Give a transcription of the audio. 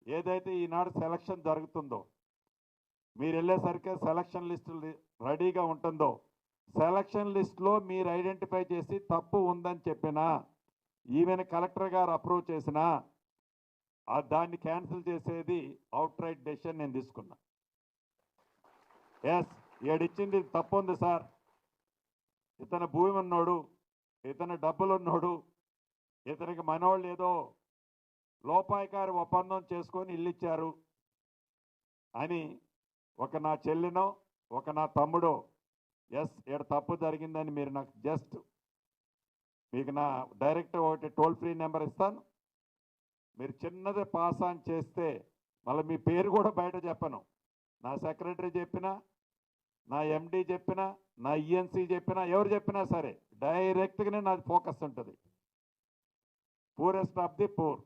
ఏదైతే ఈనాడు సెలక్షన్ జరుగుతుందో మీరు వెళ్ళేసరికి సెలక్షన్ లిస్టు రెడీగా ఉంటుందో సెలక్షన్ లిస్టులో మీరు ఐడెంటిఫై చేసి తప్పు ఉందని చెప్పినా ఈవెన్ కలెక్టర్ గారు అప్రూవ్ చేసినా దాన్ని క్యాన్సిల్ చేసేది అవుట్ రైట్ డెసిషన్ నేను తీసుకున్నా. ఎస్ ఏడిచ్చింది తప్పు ఉంది సార్, ఇతను భూమి ఉన్నోడు, ఇతను డబ్బులు ఉన్నోడు, ఇతనికి మనోళ్ళు ఏదో లోపాయకారి ఒప్పందం చేసుకొని ఇల్లు ఇచ్చారు అని ఒక నా చెల్లినో ఒక నా తమ్ముడో ఎస్ ఇక్కడ తప్పు జరిగిందని మీరు నాకు జస్ట్ మీకు నా డైరెక్ట్ ఒకటి టోల్ ఫ్రీ నెంబర్ ఇస్తాను, మీరు చిన్నది పాస్ ఆన్ చేస్తే మళ్ళీ మీ పేరు కూడా బయట చెప్పను, నా సెక్రటరీ చెప్పినా నా ఎండి చెప్పినా నా ఈఎన్సీ చెప్పినా ఎవరు చెప్పినా సరే డైరెక్ట్గానే నాది ఫోకస్ ఉంటుంది. Poorest of the poor.